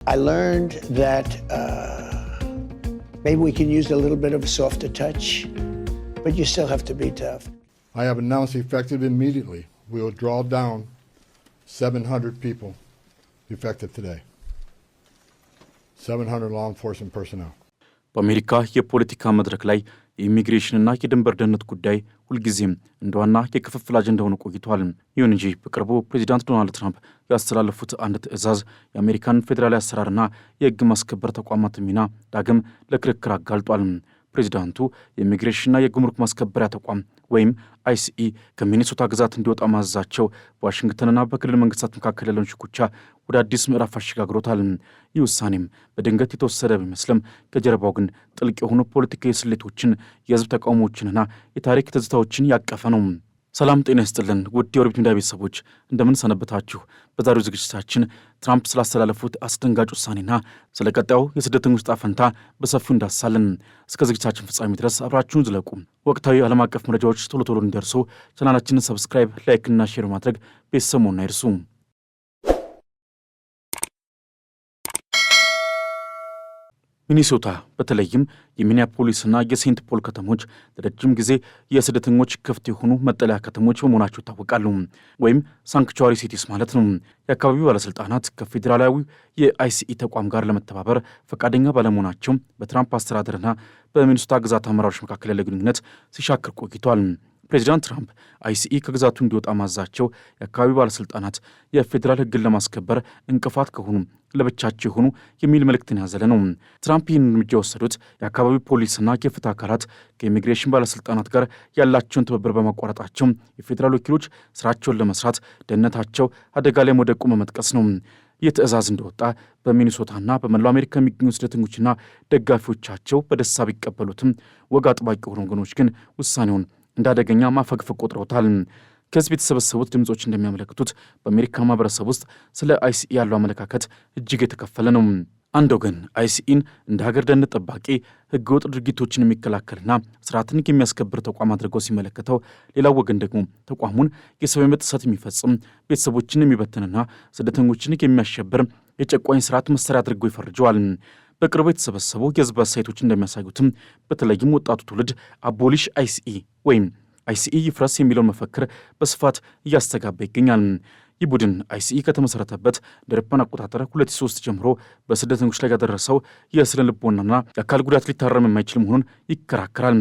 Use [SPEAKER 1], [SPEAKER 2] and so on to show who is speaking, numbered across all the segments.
[SPEAKER 1] I learned that maybe we can use a little bit of a softer touch, but you still have to be tough.
[SPEAKER 2] I have announced effective immediately, we will draw down 700 people effective today. 700 law enforcement personnel.
[SPEAKER 3] በአሜሪካ የፖለቲካ መድረክ ላይ የኢሚግሬሽንና የድንበር ደህንነት ጉዳይ ሁልጊዜም እንደዋና የክፍፍል አጀንዳ ሆኖ ቆይቷል። ይሁን እንጂ በቅርቡ ፕሬዚዳንት ዶናልድ ትራምፕ ያስተላለፉት አንድ ትዕዛዝ የአሜሪካን ፌዴራላዊ አሰራርና የሕግ ማስከበር ተቋማት ሚና ዳግም ለክርክር አጋልጧል። ፕሬዚዳንቱ የኢሚግሬሽንና የጉምሩክ ማስከበሪያ ተቋም ወይም አይሲኢ ከሚኒሶታ ግዛት እንዲወጣ ማዘዛቸው በዋሽንግተንና በክልል መንግስታት መካከል ያለውን ሽኩቻ ወደ አዲስ ምዕራፍ አሸጋግሮታል። ይህ ውሳኔም በድንገት የተወሰደ ቢመስልም ከጀርባው ግን ጥልቅ የሆኑ ፖለቲካዊ ስሌቶችን፣ የህዝብ ተቃውሞዎችንና የታሪክ ትዝታዎችን ያቀፈ ነው። ሰላም ጤና ይስጥልን ውድ የኦርቢት ሚዲያ ቤተሰቦች እንደምን ሰነበታችሁ? በዛሬው ዝግጅታችን ትራምፕ ስላስተላለፉት አስደንጋጭ ውሳኔና ስለ ቀጣዩ የስደተኞች ዕጣ ፈንታ በሰፊው እንዳስሳለን። እስከ ዝግጅታችን ፍጻሜ ድረስ አብራችሁን ዝለቁ። ወቅታዊ ዓለም አቀፍ መረጃዎች ቶሎ ቶሎ እንዲደርሱ ቻናላችንን ሰብስክራይብ፣ ላይክ እና ሼር ማድረግ ቤተሰብ መሆን አይርሱ። ሚኒሶታ በተለይም የሚኒያፖሊስና የሴንት ፖል ከተሞች ለረጅም ጊዜ የስደተኞች ክፍት የሆኑ መጠለያ ከተሞች በመሆናቸው ይታወቃሉ። ወይም ሳንክቹዋሪ ሲቲስ ማለት ነው። የአካባቢው ባለሥልጣናት ከፌዴራላዊ የአይሲኢ ተቋም ጋር ለመተባበር ፈቃደኛ ባለመሆናቸው በትራምፕ አስተዳደርና በሚኒሶታ ግዛት አመራሮች መካከል ያለ ግንኙነት ሲሻክር ቆይቷል። ፕሬዚዳንት ትራምፕ አይሲኢ ከግዛቱ እንዲወጣ ማዛቸው የአካባቢው ባለሥልጣናት የፌዴራል ሕግን ለማስከበር እንቅፋት ከሆኑ ለብቻቸው የሆኑ የሚል መልእክትን ያዘለ ነው። ትራምፕ ይህን እርምጃ የወሰዱት የአካባቢው ፖሊስና የፍትህ አካላት ከኢሚግሬሽን ባለሥልጣናት ጋር ያላቸውን ትብብር በማቋረጣቸው የፌዴራል ወኪሎች ስራቸውን ለመስራት ደህንነታቸው አደጋ ላይ መውደቁ በመጥቀስ ነው። ይህ ትዕዛዝ እንደወጣ በሚኒሶታና በመላው አሜሪካ የሚገኙ ስደተኞችና ደጋፊዎቻቸው በደስታ ቢቀበሉትም ወግ አጥባቂ የሆኑ ወገኖች ግን ውሳኔውን እንዳደገኛ ማፈግፈግ ቆጥረውታል። ከህዝብ የተሰበሰቡት ድምጾች እንደሚያመለክቱት በአሜሪካ ማህበረሰብ ውስጥ ስለ አይሲኢ ያለው አመለካከት እጅግ የተከፈለ ነው። አንድ ወገን አይሲኢን እንደ ሀገር ደህንነት ጠባቂ፣ ህገወጥ ድርጊቶችን የሚከላከልና ስርዓትን የሚያስከብር ተቋም አድርገው ሲመለከተው፣ ሌላው ወገን ደግሞ ተቋሙን የሰብአዊ መብት ጥሰት የሚፈጽም፣ ቤተሰቦችን የሚበትንና ስደተኞችን የሚያሸብር የጨቋኝ ስርዓት መሳሪያ አድርገው ይፈርጀዋል። በቅርቡ የተሰበሰቡ የህዝብ አስተያየቶች እንደሚያሳዩትም በተለይም ወጣቱ ትውልድ አቦሊሽ አይሲኢ ወይም አይሲኢ ይፍረስ የሚለውን መፈክር በስፋት እያስተጋባ ይገኛል። ይህ ቡድን አይሲኢ ከተመሠረተበት እንደ አውሮፓውያን አቆጣጠር 2003 ጀምሮ በስደተኞች ላይ ያደረሰው የስነ ልቦናና የአካል ጉዳት ሊታረም የማይችል መሆኑን ይከራከራል።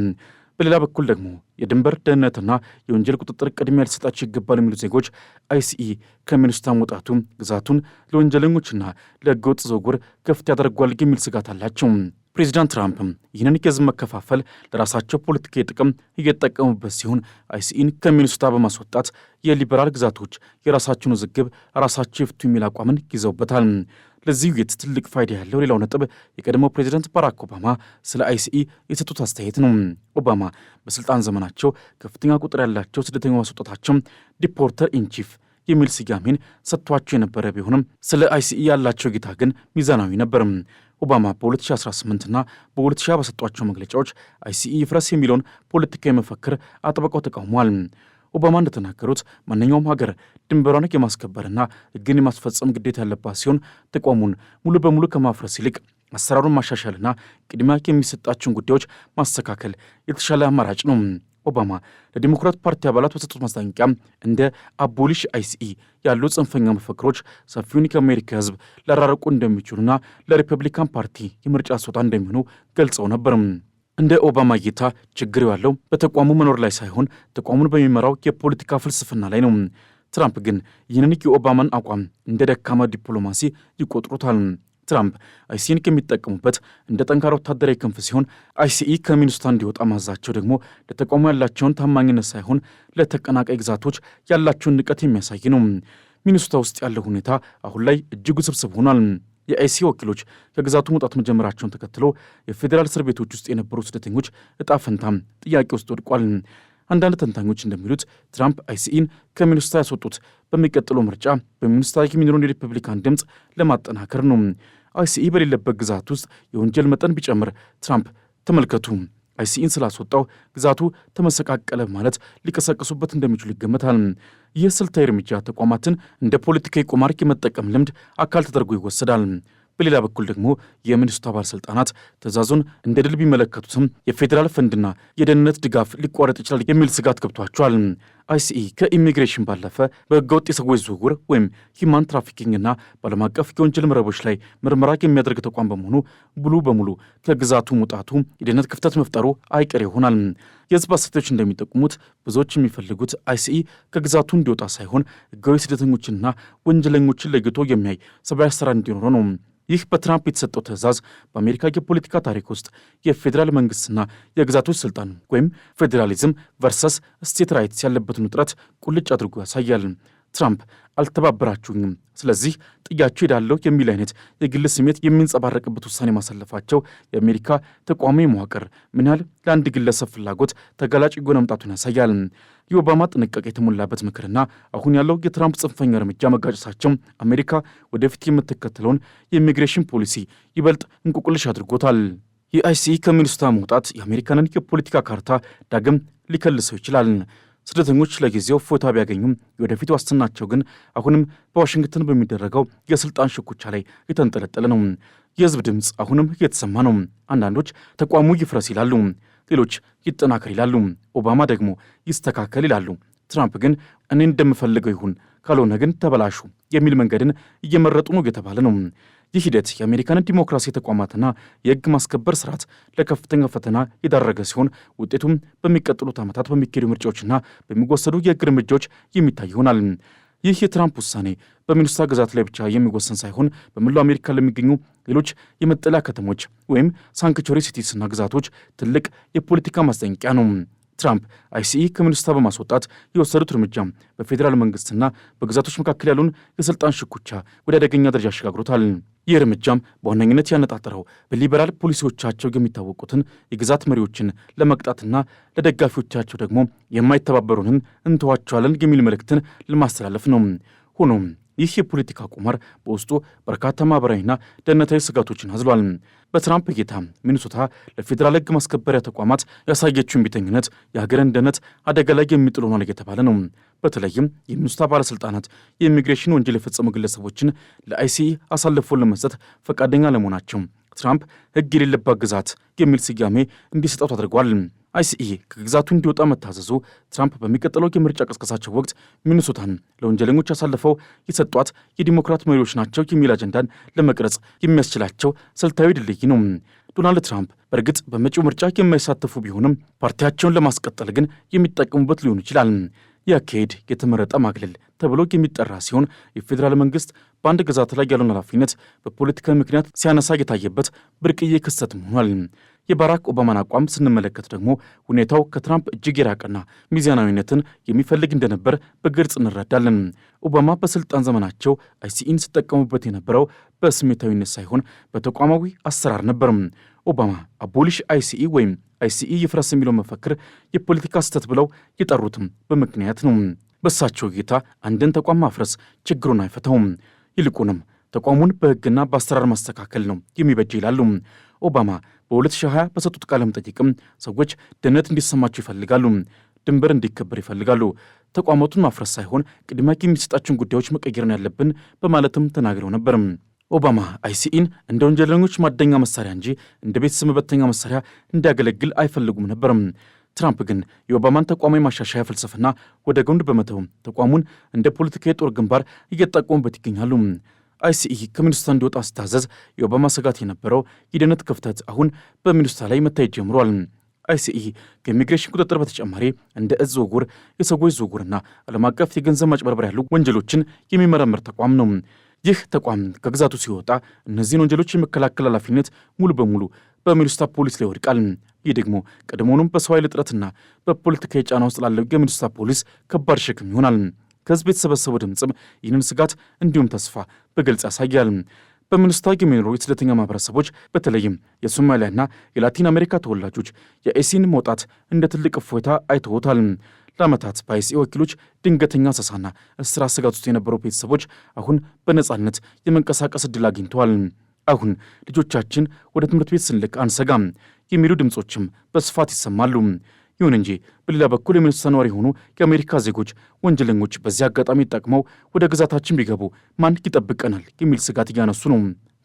[SPEAKER 3] በሌላ በኩል ደግሞ የድንበር ደህንነትና የወንጀል ቁጥጥር ቅድሚያ ሊሰጣቸው ይገባል የሚሉ ዜጎች አይሲኢ ከሚኒሶታ መውጣቱ ግዛቱን ለወንጀለኞችና ለህገወጥ ዝውውር ክፍት ያደርጓል የሚል ስጋት አላቸው። ፕሬዚዳንት ትራምፕም ይህንን የህዝብ መከፋፈል ለራሳቸው ፖለቲካዊ ጥቅም እየተጠቀሙበት ሲሆን አይሲኢን ከሚኒሶታ በማስወጣት የሊበራል ግዛቶች የራሳቸውን ውዝግብ ራሳቸው ይፍቱ የሚል አቋምን ይዘውበታል። ለዚህ ውይይት ትልቅ ፋይዳ ያለው ሌላው ነጥብ የቀድሞው ፕሬዚዳንት ባራክ ኦባማ ስለ አይሲኢ የሰጡት አስተያየት ነው። ኦባማ በስልጣን ዘመናቸው ከፍተኛ ቁጥር ያላቸው ስደተኛ ማስወጣታቸው ዲፖርተር ኢንቺፍ የሚል ስያሜን ሰጥቷቸው የነበረ ቢሆንም ስለ አይሲኢ ያላቸው እይታ ግን ሚዛናዊ ነበር። ኦባማ በ2018ና በ2020 በሰጧቸው መግለጫዎች አይሲኢ ይፍረስ የሚለውን ፖለቲካዊ መፈክር አጥብቀው ተቃውሟል። ኦባማ እንደተናገሩት ማንኛውም ሀገር ድንበሯን የማስከበርና ሕግን የማስፈጸም ግዴታ ያለባት ሲሆን ተቋሙን ሙሉ በሙሉ ከማፍረስ ይልቅ አሰራሩን ማሻሻልና ቅድሚያ የሚሰጣቸውን ጉዳዮች ማስተካከል የተሻለ አማራጭ ነው። ኦባማ ለዲሞክራት ፓርቲ አባላት በሰጡት ማስጠንቀቂያ እንደ አቦሊሽ አይሲኢ ያሉ ጽንፈኛ መፈክሮች ሰፊውን ከአሜሪካ ሕዝብ ሊያራርቁ እንደሚችሉና ለሪፐብሊካን ፓርቲ የምርጫ ሶጣ እንደሚሆኑ ገልጸው ነበር። እንደ ኦባማ እይታ ችግር ያለው በተቋሙ መኖር ላይ ሳይሆን ተቋሙን በሚመራው የፖለቲካ ፍልስፍና ላይ ነው። ትራምፕ ግን ይህንን የኦባማን አቋም እንደ ደካማ ዲፕሎማሲ ይቆጥሩታል። ትራምፕ አይሲኢን ከሚጠቀሙበት እንደ ጠንካራ ወታደራዊ ክንፍ ሲሆን አይሲኢ ከሚኒሶታ እንዲወጣ ማዛቸው ደግሞ ለተቋሙ ያላቸውን ታማኝነት ሳይሆን ለተቀናቃይ ግዛቶች ያላቸውን ንቀት የሚያሳይ ነው። ሚኒሶታ ውስጥ ያለው ሁኔታ አሁን ላይ እጅግ ውስብስብ ሆኗል። የአይሲኢ ወኪሎች ከግዛቱ መውጣት መጀመራቸውን ተከትሎ የፌዴራል እስር ቤቶች ውስጥ የነበሩ ስደተኞች ዕጣ ፈንታም ጥያቄ ውስጥ ወድቋል። አንዳንድ ተንታኞች እንደሚሉት ትራምፕ አይሲኢን ከሚኒሶታ ያስወጡት በሚቀጥለው ምርጫ በሚኒሶታ የሚኖረውን የሪፐብሊካን ድምፅ ለማጠናከር ነው። አይሲኢ በሌለበት ግዛት ውስጥ የወንጀል መጠን ቢጨምር ትራምፕ ተመልከቱ አይሲኢን ስላስወጣው ግዛቱ ተመሰቃቀለ ማለት ሊቀሰቀሱበት እንደሚችሉ ይገመታል። ይህ ስልታዊ እርምጃ ተቋማትን እንደ ፖለቲካዊ ቁማር የመጠቀም ልምድ አካል ተደርጎ ይወሰዳል። በሌላ በኩል ደግሞ የሚኒሶታ ባለስልጣናት ትዕዛዙን እንደ ድል ቢመለከቱትም የፌዴራል ፈንድና የደህንነት ድጋፍ ሊቋረጥ ይችላል የሚል ስጋት ገብቷቸዋል። አይሲኢ ከኢሚግሬሽን ባለፈ በህገወጥ የሰዎች ዝውውር ወይም ሂማን ትራፊኪንግና በዓለም አቀፍ የወንጀል መረቦች ላይ ምርመራ የሚያደርግ ተቋም በመሆኑ ሙሉ በሙሉ ከግዛቱ መውጣቱ የደህንነት ክፍተት መፍጠሩ አይቀር ይሆናል። የህዝብ አስተያየቶች እንደሚጠቁሙት ብዙዎች የሚፈልጉት አይሲኢ ከግዛቱ እንዲወጣ ሳይሆን ህጋዊ ስደተኞችንና ወንጀለኞችን ለይቶ የሚያይ ሰብአዊ አሰራር እንዲኖረው ነው። ይህ በትራምፕ የተሰጠው ትዕዛዝ በአሜሪካ የፖለቲካ ታሪክ ውስጥ የፌዴራል መንግስትና የግዛቶች ስልጣን ወይም ፌዴራሊዝም ቨርሰስ ስቴት ራይትስ ያለበትን ውጥረት ቁልጭ አድርጎ ያሳያል። ትራምፕ አልተባበራችሁኝም፣ ስለዚህ ጥያችሁ ሄዳለሁ የሚል አይነት የግል ስሜት የሚንጸባረቅበት ውሳኔ ማሳለፋቸው የአሜሪካ ተቋማዊ መዋቅር ምን ያህል ለአንድ ግለሰብ ፍላጎት ተጋላጭ የሆነ መምጣቱን ያሳያል። የኦባማ ጥንቃቄ የተሞላበት ምክርና አሁን ያለው የትራምፕ ጽንፈኛ እርምጃ መጋጨታቸው አሜሪካ ወደፊት የምትከተለውን የኢሚግሬሽን ፖሊሲ ይበልጥ እንቆቅልሽ አድርጎታል። የአይሲኢ ከሚኒሶታ መውጣት የአሜሪካንን የፖለቲካ ካርታ ዳግም ሊከልሰው ይችላል። ስደተኞች ለጊዜው እፎይታ ቢያገኙም የወደፊት ዋስትናቸው ግን አሁንም በዋሽንግተን በሚደረገው የስልጣን ሽኩቻ ላይ የተንጠለጠለ ነው። የህዝብ ድምፅ አሁንም እየተሰማ ነው። አንዳንዶች ተቋሙ ይፍረስ ይላሉ፣ ሌሎች ይጠናከር ይላሉ፣ ኦባማ ደግሞ ይስተካከል ይላሉ። ትራምፕ ግን እኔ እንደምፈልገው ይሁን ካልሆነ ግን ተበላሹ የሚል መንገድን እየመረጡ ነው እየተባለ ነው። ይህ ሂደት የአሜሪካንን ዲሞክራሲ ተቋማትና የህግ ማስከበር ስርዓት ለከፍተኛ ፈተና የዳረገ ሲሆን ውጤቱም በሚቀጥሉት ዓመታት በሚካሄዱ ምርጫዎችና በሚወሰዱ የህግ እርምጃዎች የሚታይ ይሆናል። ይህ የትራምፕ ውሳኔ በሚኒሶታ ግዛት ላይ ብቻ የሚወሰን ሳይሆን በመላው አሜሪካ ለሚገኙ ሌሎች የመጠለያ ከተሞች ወይም ሳንክቹሪ ሲቲስና ግዛቶች ትልቅ የፖለቲካ ማስጠንቀቂያ ነው። ትራምፕ አይሲኢ ከሚኒሶታ በማስወጣት የወሰዱት እርምጃ በፌዴራል መንግስትና በግዛቶች መካከል ያለውን የስልጣን ሽኩቻ ወደ አደገኛ ደረጃ አሸጋግሮታል። ይህ እርምጃም በዋነኝነት ያነጣጠረው በሊበራል ፖሊሲዎቻቸው የሚታወቁትን የግዛት መሪዎችን ለመቅጣትና ለደጋፊዎቻቸው ደግሞ የማይተባበሩንን እንተዋቸዋለን የሚል መልእክትን ለማስተላለፍ ነው። ሆኖም ይህ የፖለቲካ ቁማር በውስጡ በርካታ ማህበራዊና ደህንነታዊ ስጋቶችን አዝሏል። በትራምፕ እይታ ሚኒሶታ ለፌዴራል ህግ ማስከበሪያ ተቋማት ያሳየችውን ቢተኝነት የሀገርን ደህንነት አደጋ ላይ የሚጥል ሆኗል እየተባለ ነው። በተለይም የሚኒሶታ ባለስልጣናት የኢሚግሬሽን ወንጀል የፈጸሙ ግለሰቦችን ለአይሲኢ አሳልፎ ለመስጠት ፈቃደኛ ለመሆናቸው ትራምፕ ህግ የሌለባት ግዛት የሚል ስያሜ እንዲሰጠው አድርጓል። አይሲኢ ከግዛቱ እንዲወጣ መታዘዙ ትራምፕ በሚቀጥለው የምርጫ ቀስቀሳቸው ወቅት ሚኒሶታን ለወንጀለኞች አሳልፈው የሰጧት የዲሞክራት መሪዎች ናቸው የሚል አጀንዳን ለመቅረጽ የሚያስችላቸው ስልታዊ ድልድይ ነው። ዶናልድ ትራምፕ በእርግጥ በመጪው ምርጫ የማይሳተፉ ቢሆንም ፓርቲያቸውን ለማስቀጠል ግን የሚጠቀሙበት ሊሆን ይችላል። ይህ አካሄድ የተመረጠ ማግለል ተብሎ የሚጠራ ሲሆን የፌዴራል መንግስት በአንድ ግዛት ላይ ያለውን ኃላፊነት በፖለቲካዊ ምክንያት ሲያነሳ የታየበት ብርቅዬ ክስተት ሆኗል። የባራክ ኦባማን አቋም ስንመለከት ደግሞ ሁኔታው ከትራምፕ እጅግ የራቀና ሚዛናዊነትን የሚፈልግ እንደነበር በግልጽ እንረዳለን። ኦባማ በስልጣን ዘመናቸው አይሲኢን ሲጠቀሙበት የነበረው በስሜታዊነት ሳይሆን በተቋማዊ አሰራር ነበር። ኦባማ አቦሊሽ አይሲኢ ወይም አይሲኢ ይፍረስ የሚለው መፈክር የፖለቲካ ስህተት ብለው የጠሩትም በምክንያት ነው። በእሳቸው እይታ አንድን ተቋም ማፍረስ ችግሩን አይፈታውም፣ ይልቁንም ተቋሙን በሕግና በአሰራር ማስተካከል ነው የሚበጅ ይላሉ። ኦባማ በ2020 በሰጡት ቃለ መጠይቅም ሰዎች ደህንነት እንዲሰማቸው ይፈልጋሉ፣ ድንበር እንዲከበር ይፈልጋሉ፣ ተቋማቱን ማፍረስ ሳይሆን ቅድሚያ የሚሰጣቸውን ጉዳዮች መቀየርን ያለብን በማለትም ተናግረው ነበር። ኦባማ አይሲኢን እንደ ወንጀለኞች ማደኛ መሳሪያ እንጂ እንደ ቤተሰብ መበተኛ መሳሪያ እንዲያገለግል አይፈልጉም ነበር። ትራምፕ ግን የኦባማን ተቋማዊ ማሻሻያ ፍልስፍና ወደ ጎን በመተው ተቋሙን እንደ ፖለቲካዊ ጦር ግንባር እየተጠቀሙበት ይገኛሉ። አይሲኢ ከሚኒሶታ እንዲወጣ ሲታዘዝ የኦባማ ስጋት የነበረው የደህንነት ክፍተት አሁን በሚኒሶታ ላይ መታየት ጀምሯል። አይሲኢ ከኢሚግሬሽን ቁጥጥር በተጨማሪ እንደ እጽ ዝውውር፣ የሰዎች ዝውውርና ዓለም አቀፍ የገንዘብ ማጭበርበር ያሉ ወንጀሎችን የሚመረምር ተቋም ነው። ይህ ተቋም ከግዛቱ ሲወጣ እነዚህን ወንጀሎች የመከላከል ኃላፊነት ሙሉ በሙሉ በሚኒሶታ ፖሊስ ላይ ይወድቃል። ይህ ደግሞ ቀድሞውንም በሰው ኃይል እጥረትና በፖለቲካዊ ጫና ውስጥ ላለው የሚኒሶታ ፖሊስ ከባድ ሸክም ይሆናል። ከህዝብ የተሰበሰበው ድምፅም ይህንን ስጋት እንዲሁም ተስፋ በግልጽ ያሳያል። በሚኒሶታ የሚኖሩ የስደተኛ ማህበረሰቦች በተለይም የሶማሊያና የላቲን አሜሪካ ተወላጆች የአይሲኢን መውጣት እንደ ትልቅ እፎይታ አይተውታል። ለዓመታት በአይሲኢ ወኪሎች ድንገተኛ አሰሳና እስራት ስጋት ውስጥ የነበሩ ቤተሰቦች አሁን በነጻነት የመንቀሳቀስ ዕድል አግኝተዋል። አሁን ልጆቻችን ወደ ትምህርት ቤት ስንልክ አንሰጋም የሚሉ ድምፆችም በስፋት ይሰማሉ። ይሁን እንጂ በሌላ በኩል የሚኒሶታ ነዋሪ የሆኑ የአሜሪካ ዜጎች ወንጀለኞች በዚህ አጋጣሚ ጠቅመው ወደ ግዛታችን ቢገቡ ማን ይጠብቀናል የሚል ስጋት እያነሱ ነው።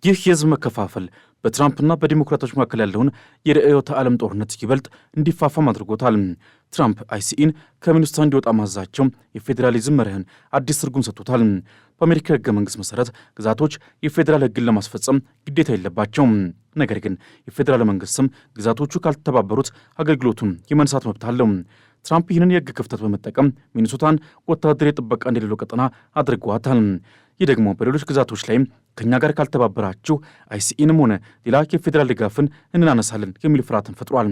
[SPEAKER 3] ይህ የህዝብ መከፋፈል በትራምፕና በዲሞክራቶች መካከል ያለውን የርዕዮተ ዓለም ጦርነት ይበልጥ እንዲፋፋም አድርጎታል። ትራምፕ አይሲኢን ከሚኒሶታ እንዲወጣ ማዛቸው የፌዴራሊዝም መርህን አዲስ ትርጉም ሰጥቶታል። በአሜሪካ ህገ መንግስት መሰረት ግዛቶች የፌዴራል ህግን ለማስፈጸም ግዴታ የለባቸውም። ነገር ግን የፌዴራል መንግስትም ግዛቶቹ ካልተባበሩት አገልግሎቱን የመንሳት መብት አለው። ትራምፕ ይህንን የህግ ክፍተት በመጠቀም ሚኒሶታን ወታደራዊ ጥበቃ እንደሌለው ቀጠና አድርገዋታል። ይህ ደግሞ በሌሎች ግዛቶች ላይም ከእኛ ጋር ካልተባበራችሁ አይሲኢንም ሆነ ሌላ የፌዴራል ድጋፍን እናነሳለን የሚል ፍርሃትን ፈጥሯል።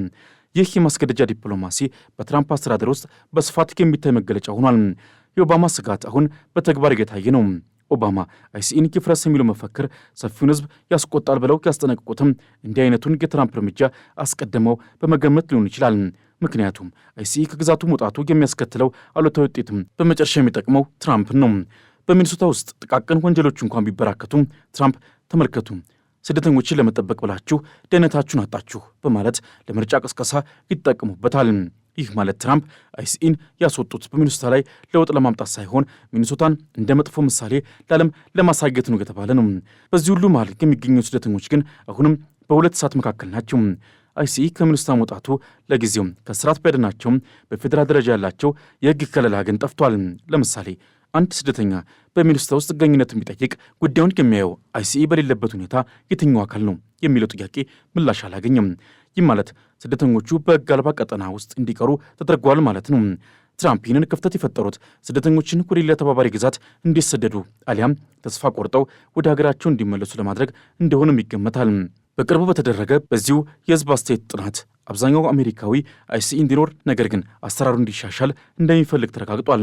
[SPEAKER 3] ይህ የማስገደጃ ዲፕሎማሲ በትራምፕ አስተዳደር ውስጥ በስፋት የሚታይ መገለጫ ሆኗል። የኦባማ ስጋት አሁን በተግባር እየታየ ነው። ኦባማ አይሲኢን ይፍረስ የሚለው መፈክር ሰፊውን ህዝብ ያስቆጣል ብለው ያስጠነቅቁትም እንዲህ አይነቱን የትራምፕ እርምጃ አስቀድመው በመገመት ሊሆን ይችላል። ምክንያቱም አይሲኢ ከግዛቱ መውጣቱ የሚያስከትለው አሉታዊ ውጤትም በመጨረሻ የሚጠቅመው ትራምፕን ነው። በሚኒሶታ ውስጥ ጥቃቅን ወንጀሎች እንኳን ቢበራከቱ ትራምፕ ተመልከቱ፣ ስደተኞችን ለመጠበቅ ብላችሁ ደህንነታችሁን አጣችሁ በማለት ለምርጫ ቅስቀሳ ይጠቀሙበታል። ይህ ማለት ትራምፕ አይሲኢን ያስወጡት በሚኒሶታ ላይ ለውጥ ለማምጣት ሳይሆን ሚኒሶታን እንደ መጥፎ ምሳሌ ለዓለም ለማሳየት ነው የተባለ ነው። በዚህ ሁሉ መሃል የሚገኙ ስደተኞች ግን አሁንም በሁለት እሳት መካከል ናቸው። አይሲኢ ከሚኒሶታ መውጣቱ ለጊዜው ከስርዓት ቢያድናቸውም በፌዴራል ደረጃ ያላቸው የህግ ከለላ ግን ጠፍቷል። ለምሳሌ አንድ ስደተኛ በሚኒሶታ ውስጥ ጥገኝነትን ቢጠይቅ ጉዳዩን የሚያየው አይሲኢ በሌለበት ሁኔታ የትኛው አካል ነው የሚለው ጥያቄ ምላሽ አላገኘም። ይህ ማለት ስደተኞቹ በህግ አልባ ቀጠና ውስጥ እንዲቀሩ ተደርጓል ማለት ነው። ትራምፕ ይህንን ክፍተት የፈጠሩት ስደተኞችን ወደ ሌላ ተባባሪ ግዛት እንዲሰደዱ አሊያም ተስፋ ቆርጠው ወደ ሀገራቸው እንዲመለሱ ለማድረግ እንደሆነም ይገመታል። በቅርቡ በተደረገ በዚሁ የህዝብ አስተያየት ጥናት አብዛኛው አሜሪካዊ አይሲኢ እንዲኖር ነገር ግን አሰራሩ እንዲሻሻል እንደሚፈልግ ተረጋግጧል።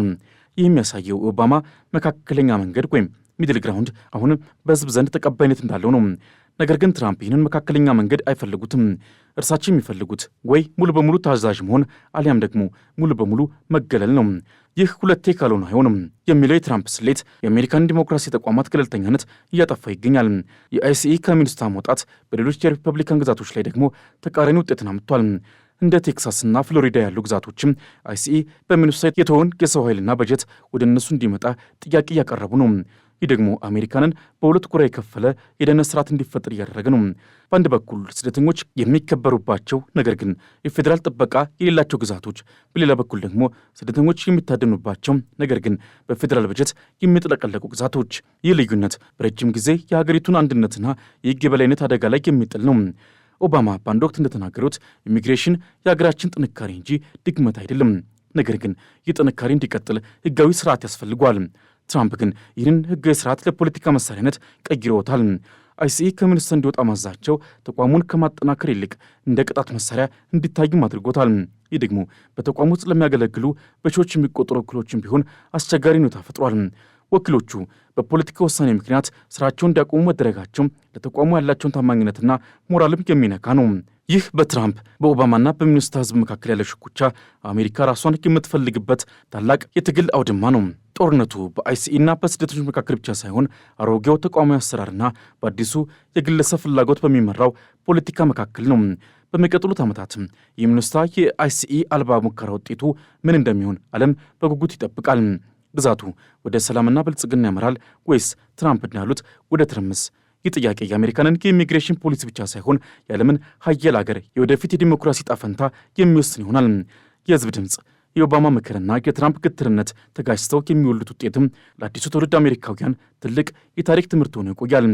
[SPEAKER 3] ይህ የሚያሳየው ኦባማ መካከለኛ መንገድ ወይም ሚድል ግራውንድ አሁንም በህዝብ ዘንድ ተቀባይነት እንዳለው ነው። ነገር ግን ትራምፕ ይህንን መካከለኛ መንገድ አይፈልጉትም። እርሳቸው የሚፈልጉት ወይ ሙሉ በሙሉ ታዛዥ መሆን አሊያም ደግሞ ሙሉ በሙሉ መገለል ነው። ይህ ሁለቴ ካልሆነ አይሆንም የሚለው የትራምፕ ስሌት የአሜሪካን ዲሞክራሲ ተቋማት ገለልተኛነት እያጠፋ ይገኛል። የአይሲኢ ከሚኒሶታ መውጣት በሌሎች የሪፐብሊካን ግዛቶች ላይ ደግሞ ተቃራኒ ውጤትን አምጥቷል። እንደ ቴክሳስና ፍሎሪዳ ያሉ ግዛቶችም አይሲኢ በሚኒሶታ የተወውን የሰው ኃይልና በጀት ወደ እነሱ እንዲመጣ ጥያቄ እያቀረቡ ነው። ይህ ደግሞ አሜሪካንን በሁለት ጎራ የከፈለ የደህንነት ስርዓት እንዲፈጠር እያደረገ ነው። በአንድ በኩል ስደተኞች የሚከበሩባቸው ነገር ግን የፌዴራል ጥበቃ የሌላቸው ግዛቶች፣ በሌላ በኩል ደግሞ ስደተኞች የሚታደኑባቸው ነገር ግን በፌዴራል በጀት የሚጥለቀለቁ ግዛቶች። ይህ ልዩነት በረጅም ጊዜ የሀገሪቱን አንድነትና የህግ የበላይነት አደጋ ላይ የሚጥል ነው። ኦባማ በአንድ ወቅት እንደተናገሩት ኢሚግሬሽን የሀገራችን ጥንካሬ እንጂ ድክመት አይደለም፣ ነገር ግን ይህ ጥንካሬ እንዲቀጥል ህጋዊ ስርዓት ያስፈልጓል። ትራምፕ ግን ይህንን ህጋዊ ስርዓት ለፖለቲካ መሳሪያነት ቀይረውታል። አይሲኢ ከሚኒሶታ እንዲወጣ ማዛቸው ተቋሙን ከማጠናከር ይልቅ እንደ ቅጣት መሳሪያ እንዲታዩም አድርጎታል። ይህ ደግሞ በተቋሙ ውስጥ ለሚያገለግሉ በሺዎች የሚቆጠሩ ወኪሎችም ቢሆን አስቸጋሪ ሁኔታ ፈጥሯል። ወኪሎቹ በፖለቲካ ውሳኔ ምክንያት ስራቸውን እንዲያቆሙ መደረጋቸው ለተቋሙ ያላቸውን ታማኝነትና ሞራልም የሚነካ ነው። ይህ በትራምፕ በኦባማና በሚኒሶታ ህዝብ መካከል ያለው ሽኩቻ አሜሪካ ራሷን የምትፈልግበት ታላቅ የትግል አውድማ ነው። ጦርነቱ በአይሲኢና በስደተኞች መካከል ብቻ ሳይሆን አሮጌው ተቋማዊ አሰራርና በአዲሱ የግለሰብ ፍላጎት በሚመራው ፖለቲካ መካከል ነው። በሚቀጥሉት ዓመታትም የሚኒሶታ የአይሲኢ አልባ ሙከራ ውጤቱ ምን እንደሚሆን ዓለም በጉጉት ይጠብቃል። ግዛቱ ወደ ሰላምና ብልጽግና ያመራል ወይስ ትራምፕ እንዳሉት ወደ ትርምስ? ይህ ጥያቄ የአሜሪካንን የኢሚግሬሽን ፖሊሲ ብቻ ሳይሆን የዓለምን ሀያል አገር የወደፊት የዲሞክራሲ ጣፈንታ የሚወስን ይሆናል። የህዝብ ድምፅ፣ የኦባማ ምክርና የትራምፕ ግትርነት ተጋጭተው የሚወልዱት ውጤትም ለአዲሱ ትውልድ አሜሪካውያን ትልቅ የታሪክ ትምህርት ሆኖ ይቆያል።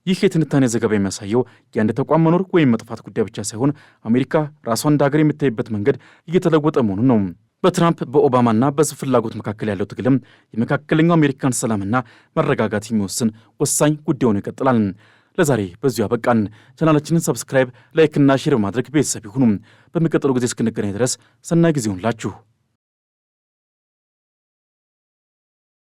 [SPEAKER 3] ይህ የትንታኔ ዘገባ የሚያሳየው የአንድ ተቋም መኖር ወይም መጥፋት ጉዳይ ብቻ ሳይሆን አሜሪካ ራሷን እንደ ሀገር የምታይበት መንገድ እየተለወጠ መሆኑን ነው። በትራምፕ በኦባማና በህዝብ ፍላጎት መካከል ያለው ትግልም የመካከለኛው አሜሪካን ሰላምና መረጋጋት የሚወስን ወሳኝ ጉዳይ ሆኖ ይቀጥላል። ለዛሬ በዚሁ አበቃን። ቻናላችንን ሰብስክራይብ፣ ላይክና ሼር በማድረግ ቤተሰብ ይሁኑ። በሚቀጥለው ጊዜ እስክንገናኝ ድረስ ሰናይ ጊዜ ይሁንላችሁ።